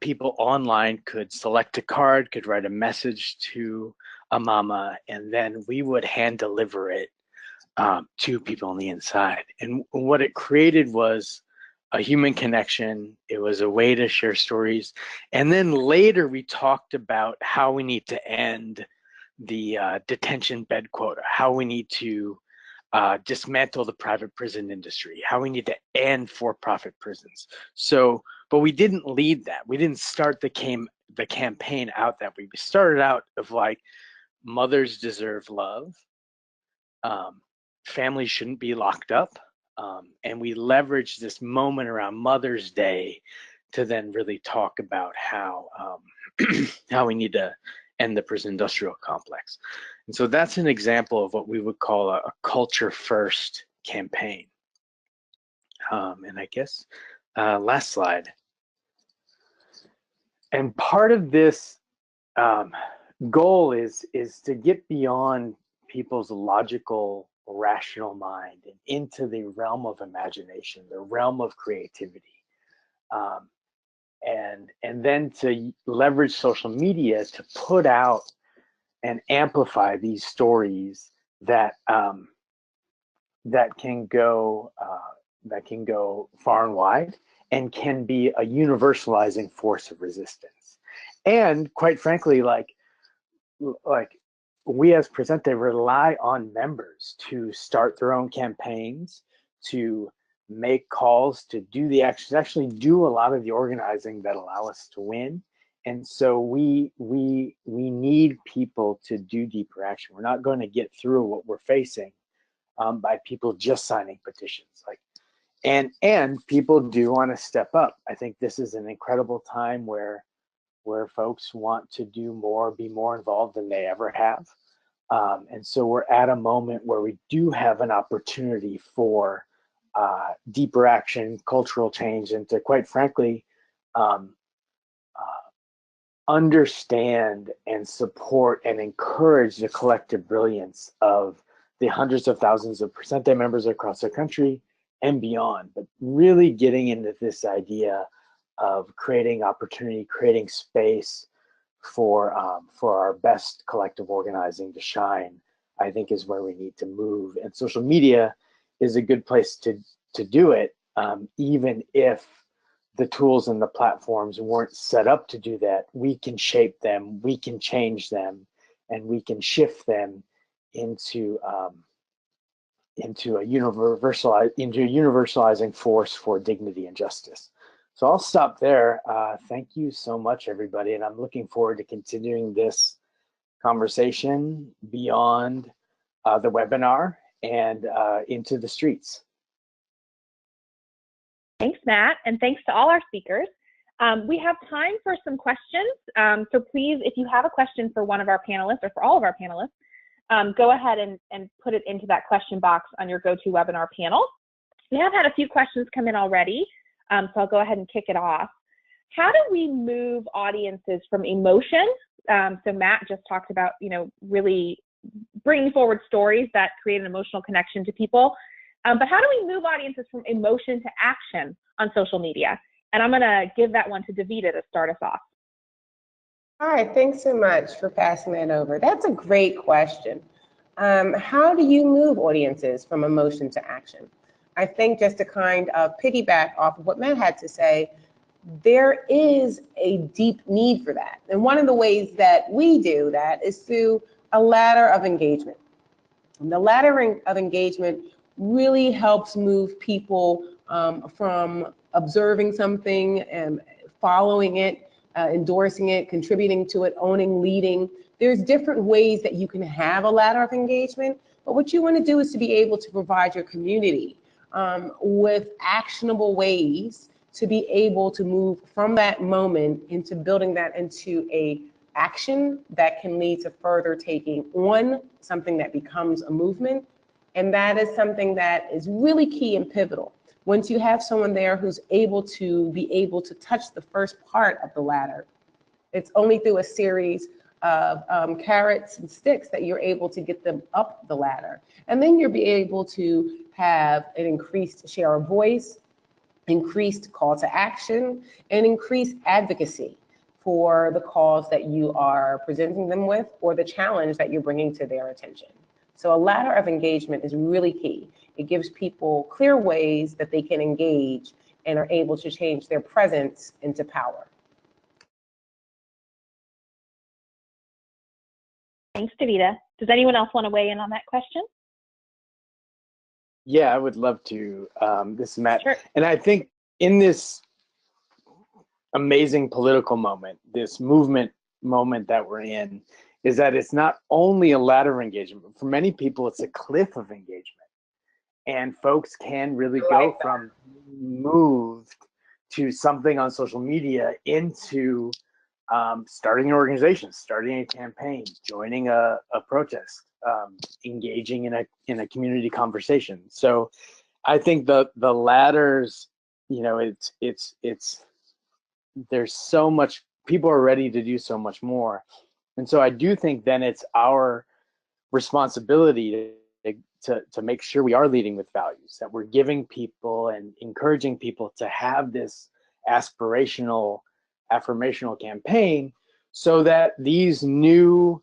People online could select a card, could write a message to a mama, and then we would hand deliver it to people on the inside. And what it created was a human connection. It was a way to share stories. And then later we talked about how we need to end the detention bed quota, how we need to dismantle the private prison industry, how we need to end for-profit prisons. So, but we didn't lead that. We didn't start the campaign out that way. We started out of like, mothers deserve love. Families shouldn't be locked up. And we leveraged this moment around Mother's Day to then really talk about how how we need to end the prison industrial complex. And so that's an example of what we would call a culture first campaign. And I guess last slide. And part of this goal is to get beyond people's logical, rational mind and into the realm of imagination, the realm of creativity. And then to leverage social media to put out and amplify these stories that that can go far and wide and can be a universalizing force of resistance. And quite frankly, like we as Presente rely on members to start their own campaigns, to make calls, to do the actions, actually do a lot of the organizing that allow us to win. And so we need people to do deeper action. We're not going to get through what we're facing by people just signing petitions. And people do want to step up. I think this is an incredible time where folks want to do more, be more involved than they ever have. And so we're at a moment where we do have an opportunity for deeper action, cultural change, and to, quite frankly, understand and support and encourage the collective brilliance of the hundreds of thousands of Presente members across the country and beyond, but really getting into this idea of creating opportunity, creating space for our best collective organizing to shine, I think is where we need to move. And social media is a good place to do it, even if the tools and the platforms weren't set up to do that. We can shape them, we can change them, and we can shift them into a universalizing force for dignity and justice. So I'll stop there. Thank you so much, everybody, and I'm looking forward to continuing this conversation beyond the webinar and into the streets. Thanks, Matt, and thanks to all our speakers. We have time for some questions, so please, if you have a question for one of our panelists or for all of our panelists, go ahead and put it into that question box on your GoToWebinar panel. We have had a few questions come in already, so I'll go ahead and kick it off. How do we move audiences from emotion? So Matt just talked about, really bringing forward stories that create an emotional connection to people. But how do we move audiences from emotion to action on social media? And I'm going to give that one to Davita to start us off. All right, thanks so much for passing that over. That's a great question. How do you move audiences from emotion to action? I think just to kind of piggyback off of what Matt had to say, there is a deep need for that. And one of the ways that we do that is through a ladder of engagement. And the ladder of engagement really helps move people from observing something and following it, endorsing it, contributing to it, owning, leading. There's different ways that you can have a ladder of engagement, but what you want to do is to be able to provide your community with actionable ways to be able to move from that moment into building that into a action that can lead to further taking on something that becomes a movement. And that is something that is really key and pivotal. Once you have someone there who's able to touch the first part of the ladder, it's only through a series of carrots and sticks that you're able to get them up the ladder. And then you'll be able to have an increased share of voice, increased call to action, and increased advocacy for the cause that you are presenting them with or the challenge that you're bringing to their attention. So a ladder of engagement is really key. It gives people clear ways that they can engage and are able to change their presence into power. Thanks, Davita. Does anyone else want to weigh in on that question? Yeah, I would love to. This is Matt. Sure. And I think in this amazing political moment, this movement moment that we're in, is that it's not only a ladder of engagement, but for many people, it's a cliff of engagement. And folks can really go from moved to something on social media into starting an organization, starting a campaign, joining a protest, engaging in a community conversation. So I think the ladders, it's there's so much, people are ready to do so much more. And so I do think then it's our responsibility to make sure we are leading with values, that we're giving people and encouraging people to have this aspirational, affirmational campaign so that these new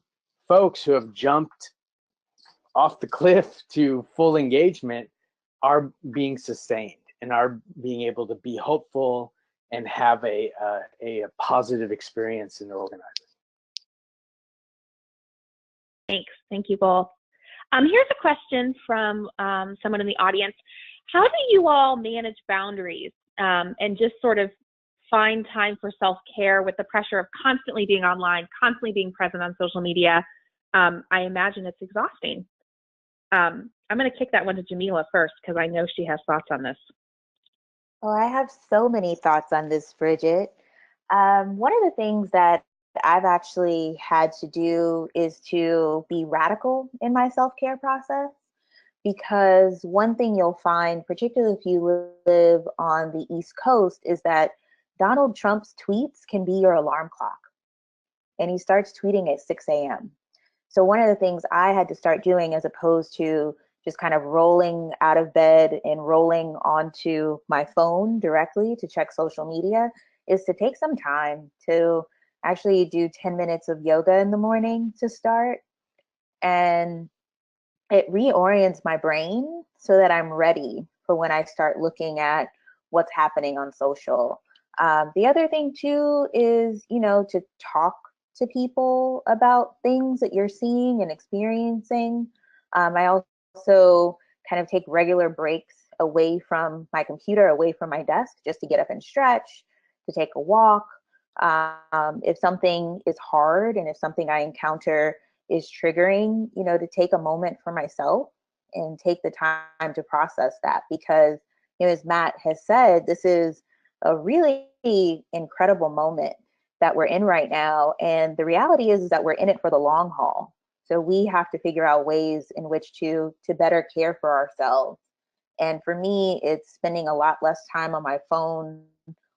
folks who have jumped off the cliff to full engagement are being sustained and are being able to be hopeful and have a positive experience in their organizing. Thanks. Thank you both. Here's a question from someone in the audience. How do you all manage boundaries and just sort of find time for self-care with the pressure of constantly being online, constantly being present on social media? I imagine it's exhausting. I'm going to kick that one to Jamila first because I know she has thoughts on this. Oh, I have so many thoughts on this, Bridget. One of the things that I've actually had to do is to be radical in my self-care process, because one thing you'll find, particularly if you live on the East Coast, is that Donald Trump's tweets can be your alarm clock. And he starts tweeting at 6 a.m. So one of the things I had to start doing, as opposed to just kind of rolling out of bed and rolling onto my phone directly to check social media, is to take some time to actually do 10 minutes of yoga in the morning to start. And it reorients my brain so that I'm ready for when I start looking at what's happening on social. The other thing too is, to talk to people about things that you're seeing and experiencing. I also kind of take regular breaks away from my computer, away from my desk, just to get up and stretch, to take a walk. If something is hard and if something I encounter is triggering, to take a moment for myself and take the time to process that, because as Matt has said, this is a really incredible moment that we're in right now. And the reality is that we're in it for the long haul. So we have to figure out ways in which to better care for ourselves. And for me, it's spending a lot less time on my phone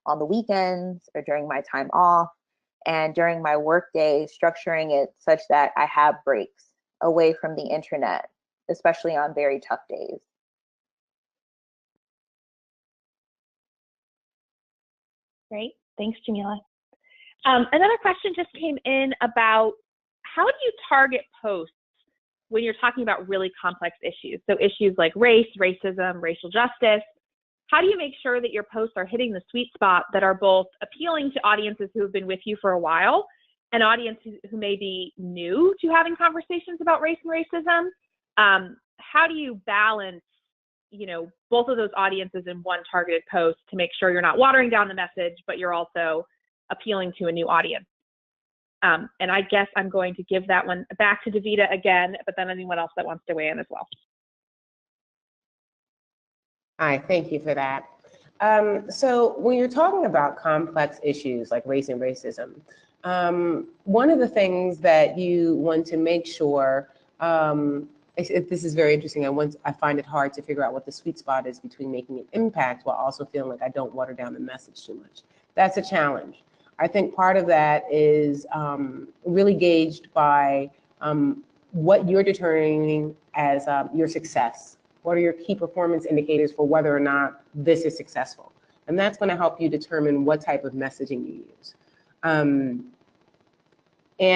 on the weekends or during my time off, and during my workday, structuring it such that I have breaks away from the internet, especially on very tough days. Great, thanks, Jamila. Another question just came in about how do you target posts when you're talking about really complex issues? So issues like race, racism, racial justice. How do you make sure that your posts are hitting the sweet spot that are both appealing to audiences who have been with you for a while and audiences who may be new to having conversations about race and racism? How do you balance, both of those audiences in one targeted post to make sure you're not watering down the message, but you're also appealing to a new audience? And I guess I'm going to give that one back to Davida again, but then anyone else that wants to weigh in as well. Hi, thank you for that. So when you're talking about complex issues like race and racism, one of the things that you want to make sure, this is very interesting. I find it hard to figure out what the sweet spot is between making an impact while also feeling like I don't water down the message too much. That's a challenge. I think part of that is really gauged by what you're determining as your success. What are your key performance indicators for whether or not this is successful? And that's going to help you determine what type of messaging you use. And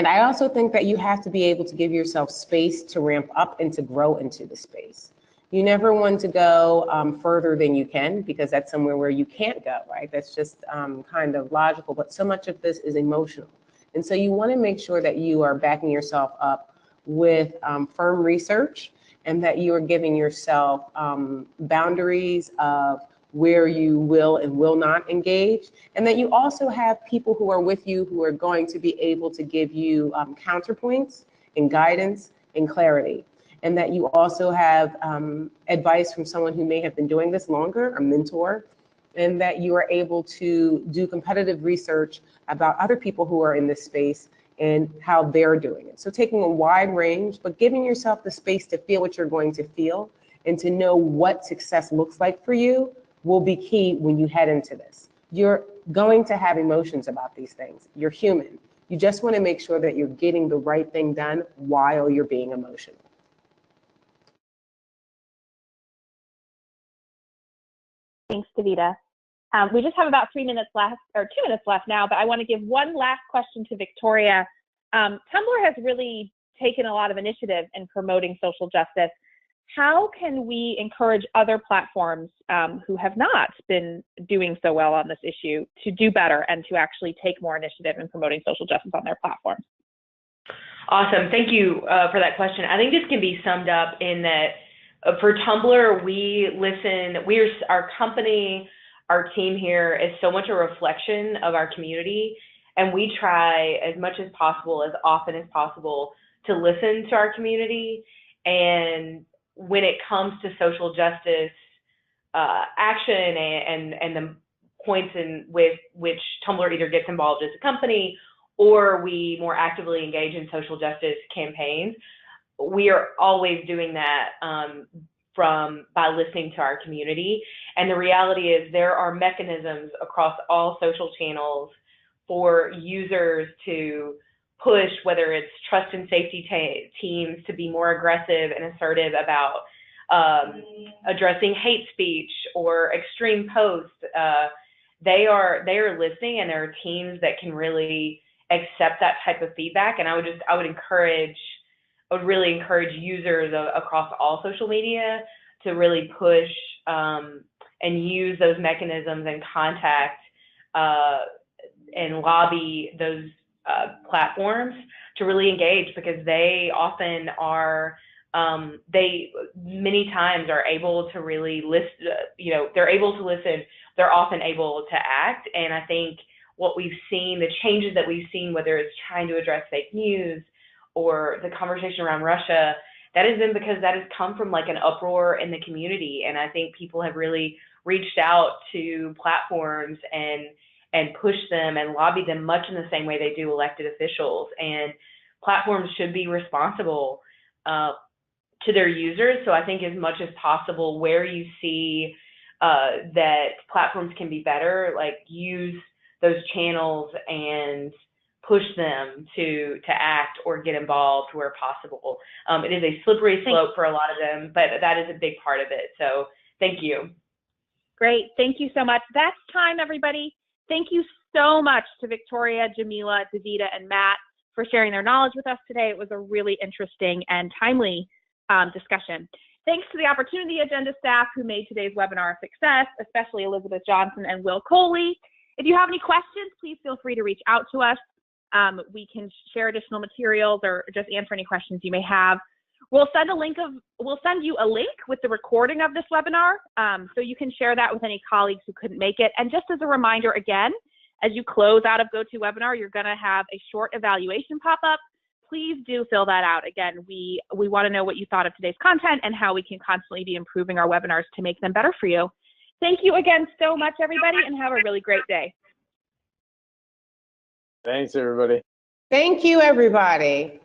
I also think that you have to be able to give yourself space to ramp up and to grow into the space. You never want to go further than you can, because that's somewhere where you can't go, right? That's just kind of logical, but so much of this is emotional. And so you want to make sure that you are backing yourself up with firm research, and that you are giving yourself boundaries of where you will and will not engage, and that you also have people who are with you who are going to be able to give you counterpoints and guidance and clarity, and that you also have advice from someone who may have been doing this longer, a mentor, and that you are able to do competitive research about other people who are in this space and how they're doing it. So taking a wide range, but giving yourself the space to feel what you're going to feel and to know what success looks like for you will be key when you head into this. You're going to have emotions about these things. You're human. You just want to make sure that you're getting the right thing done while you're being emotional. Thanks, Davida. We just have about 3 minutes left, or 2 minutes left now, but I want to give one last question to Victoria. Tumblr has really taken a lot of initiative in promoting social justice. How can we encourage other platforms who have not been doing so well on this issue to do better and to actually take more initiative in promoting social justice on their platforms? Awesome, thank you for that question. I think this can be summed up in that for Tumblr, our company, our team here is so much a reflection of our community, and we try as much as possible, as often as possible, to listen to our community. And when it comes to social justice action and the points in with which Tumblr either gets involved as a company or we more actively engage in social justice campaigns, we are always doing that by listening to our community. And the reality is there are mechanisms across all social channels for users to push, whether it's trust and safety teams to be more aggressive and assertive about addressing hate speech or extreme posts. They are listening, and there are teams that can really accept that type of feedback. And I would really encourage users across all social media to really push and use those mechanisms and contact and lobby those platforms to really engage, because they often are, they many times are able to really listen, they're able to listen, they're often able to act. And I think what we've seen, the changes that we've seen, whether it's trying to address fake news or the conversation around Russia, that has been because that has come from like an uproar in the community. And I think people have really reached out to platforms and pushed them and lobbied them much in the same way they do elected officials. And platforms should be responsible to their users. So I think as much as possible, where you see that platforms can be better, like use those channels and push them to act or get involved where possible. It is a slippery slope for a lot of them, but that is a big part of it. So thank you. Great, thank you so much. That's time, everybody. Thank you so much to Victoria, Jamila, Davida, and Matt for sharing their knowledge with us today. It was a really interesting and timely discussion. Thanks to the Opportunity Agenda staff who made today's webinar a success, especially Elizabeth Johnson and Will Coley. If you have any questions, please feel free to reach out to us. We can share additional materials or just answer any questions you may have. We'll send you a link with the recording of this webinar, so you can share that with any colleagues who couldn't make it. And just as a reminder, again, as you close out of GoToWebinar, you're going to have a short evaluation pop up. Please do fill that out. Again, we want to know what you thought of today's content and how we can constantly be improving our webinars to make them better for you. Thank you again so much, everybody, and have a really great day. Thanks, everybody. Thank you, everybody.